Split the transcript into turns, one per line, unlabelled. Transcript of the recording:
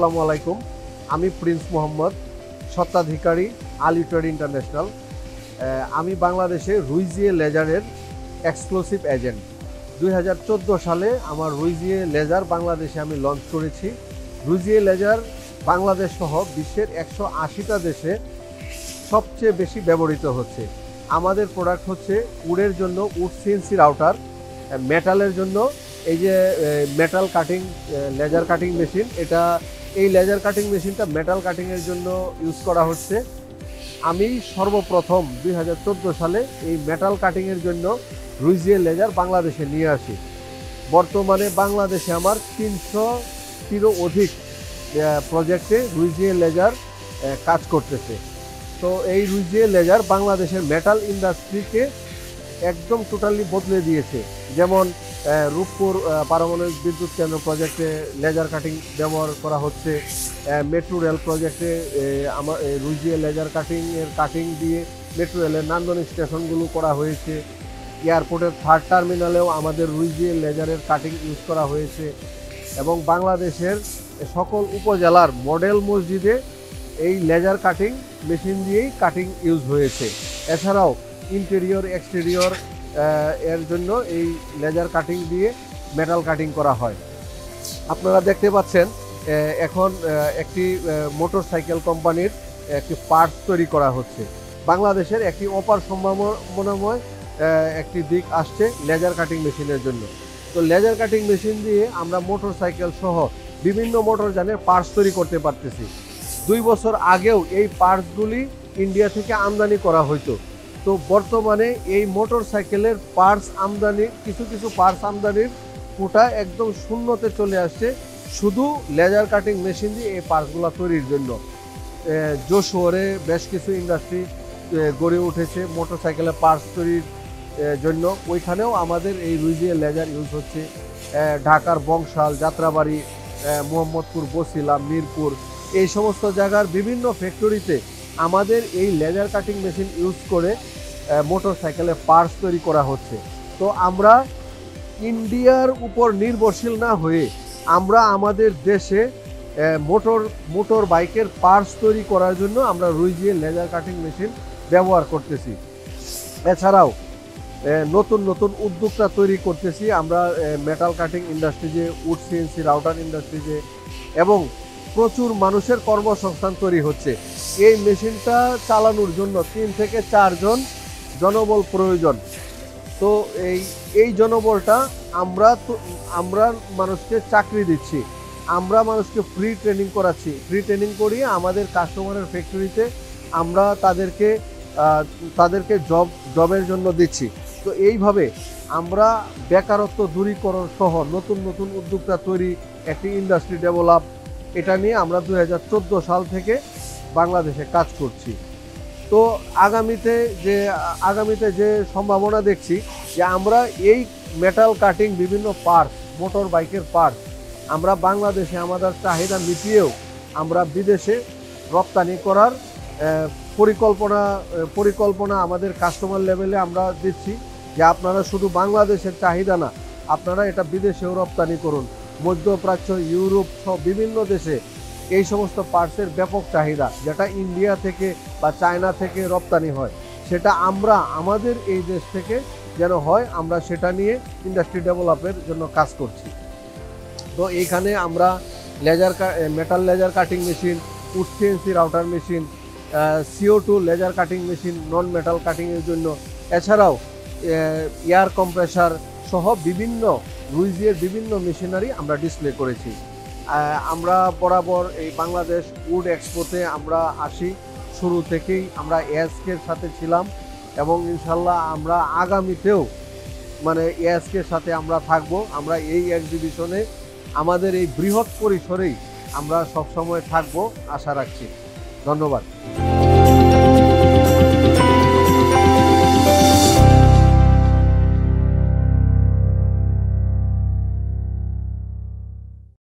আসসালামু আলাইকুম। আমি প্রিন্স মোহাম্মদ, স্বত্বাধিকারী আলী ট্রেড ইন্টারন্যাশনাল। আমি বাংলাদেশে রুইজিয়ে লেজারের এক্সক্লুসিভ এজেন্ট। 2014 সালে আমার রুইজিয়ে লেজার বাংলাদেশে আমি লঞ্চ করেছি। রুইজিয়ে লেজার বাংলাদেশ সহ বিশ্বের 180টা দেশে সবচেয়ে বেশি ব্যবহৃত হচ্ছে। আমাদের প্রোডাক্ট হচ্ছে উডের জন্য উড সিএনসি রাউটার, মেটালের জন্য এই যে metal cutting laser cutting machine. এই লেজার কাটিং মেশিনটা মেটাল কাটিংয়ের জন্য ইউজ করা হচ্ছে। আমি সর্বপ্রথম 2014 সালে এই মেটাল কাটিংয়ের জন্য রুইজিয়ে লেজার বাংলাদেশে নিয়ে আসি। বর্তমানে বাংলাদেশে আমার 300টিরও অধিক প্রজেক্টে রুইজিয়ে লেজার কাজ করতেছে। তো এই রুইজিয়ে লেজার বাংলাদেশের মেটাল ইন্ডাস্ট্রিকে একদম টোটালি বদলে দিয়েছে। যেমন রূপপুর পারমাণবিক বিদ্যুৎ কেন্দ্র প্রজেক্টে লেজার কাটিং ব্যবহার করা হচ্ছে। মেট্রো রেল প্রজেক্টে আমার রুইজিয়ে লেজার কাটিং দিয়ে মেট্রো রেলের নান্দনিক স্টেশনগুলো করা হয়েছে। এয়ারপোর্টের 3rd টার্মিনালেও আমাদের রুইজিয়ে লেজারের কাটিং ইউজ করা হয়েছে। এবং বাংলাদেশের সকল উপজেলার মডেল মসজিদে এই লেজার কাটিং মেশিন দিয়েই কাটিং ইউজ হয়েছে। এছাড়াও ইন্টেরিয়র এক্সটেরিয়র এর জন্য এই লেজার কাটিং দিয়ে মেটাল কাটিং করা হয়। আপনারা দেখতে পাচ্ছেন এখন একটি মোটরসাইকেল কোম্পানির একটি পার্টস তৈরি করা হচ্ছে। বাংলাদেশের একটি অপার সম্ভাবনাময় একটি দিক আসছে লেজার কাটিং মেশিনের জন্য। তো লেজার কাটিং মেশিন দিয়ে আমরা মোটরসাইকেল সহ বিভিন্ন মোটরযানের পার্টস তৈরি করতে পারতেছি। 2 বছর আগেও এই পার্টসগুলি ইন্ডিয়া থেকে আমদানি করা হইতো। তো বর্তমানে এই মোটরসাইকেলের পার্টস আমদানি কিছু পার্টস আমদানির কোটা একদম শূন্যতে চলে আসছে, শুধু লেজার কাটিং মেশিন দিয়ে এই পার্টসগুলো তৈরির জন্য। যশোরে বেশ কিছু ইন্ডাস্ট্রি গড়ে উঠেছে মোটরসাইকেলের পার্টস তৈরির জন্য। ওইখানেও আমাদের এই রুইজিয়ে লেজার ইউজ হচ্ছে। ঢাকার বংশাল, যাত্রাবাড়ি, মোহাম্মদপুর, বছিলা, মিরপুর এই সমস্ত জায়গার বিভিন্ন ফ্যাক্টরিতে আমাদের এই লেজার কাটিং মেশিন ইউজ করে মোটরসাইকেলের পার্টস তৈরি করা হচ্ছে। তো আমরা ইন্ডিয়ার উপর নির্ভরশীল না হয়ে আমরা আমাদের দেশে মোটর বাইকের পার্টস তৈরি করার জন্য আমরা রুইজিয়ে লেজার কাটিং মেশিন ব্যবহার করতেছি। এছাড়াও নতুন উদ্যোক্তা তৈরি করতেছি আমরা মেটাল কাটিং ইন্ডাস্ট্রিজে, উড সিএনসি রাউটার ইন্ডাস্ট্রিজে, এবং প্রচুর মানুষের কর্মসংস্থান তৈরি হচ্ছে। এই মেশিনটা চালানোর জন্য 3 থেকে 4 জন জনবল প্রয়োজন। তো এই জনবলটা আমরা মানুষকে চাকরি দিচ্ছি, আমরা মানুষকে ফ্রি ট্রেনিং করাচ্ছি। ফ্রি ট্রেনিং করিয়ে আমাদের কাস্টমারের ফ্যাক্টরিতে আমরা তাদেরকে জবের জন্য দিচ্ছি। তো এইভাবে আমরা বেকারত্ব দূরীকরণ সহ নতুন উদ্যোক্তা তৈরি, একটি ইন্ডাস্ট্রি ডেভেলপ, এটা নিয়ে আমরা 2014 সাল থেকে বাংলাদেশে কাজ করছি। তো আগামীতে যে সম্ভাবনা দেখছি যে আমরা এই মেটাল কাটিং বিভিন্ন পার্টস, মোটর বাইকের পার্টস আমরা বাংলাদেশে আমাদের চাহিদা মিটিয়েও আমরা বিদেশে রপ্তানি করার পরিকল্পনা আমাদের কাস্টমার লেভেলে আমরা দিচ্ছি। যে আপনারা শুধু বাংলাদেশের চাহিদা না, আপনারা এটা বিদেশেও রপ্তানি করুন। মধ্যপ্রাচ্য, ইউরোপ সহ বিভিন্ন দেশে এই সমস্ত পার্টসের ব্যাপক চাহিদা, যেটা ইন্ডিয়া থেকে বা চায়না থেকে রপ্তানি হয়, সেটা আমরা আমাদের এই দেশ থেকে যেন হয়, আমরা সেটা নিয়ে ইন্ডাস্ট্রি ডেভেলপের জন্য কাজ করছি। তো এইখানে আমরা metal laser cutting machine, wood CNC router machine, CO2 laser cutting machine non metal কাটিংয়ের জন্য, এছাড়াও এয়ার কম্প্রেসার সহ রুইজিয়ের বিভিন্ন মেশিনারি আমরা ডিসপ্লে করেছি। আমরা বরাবর এই বাংলাদেশ উড এক্সপোতে আমরা আসি, শুরু থেকেই আমরা এএসকের সাথে ছিলাম, এবং ইনশাল্লাহ আমরা আগামীতেও এএসকের সাথে আমরা থাকব। আমরা এই এক্সিবিশনে আমাদের এই বৃহৎ পরিসরেই আমরা সবসময় থাকব, আশা রাখছি। ধন্যবাদ।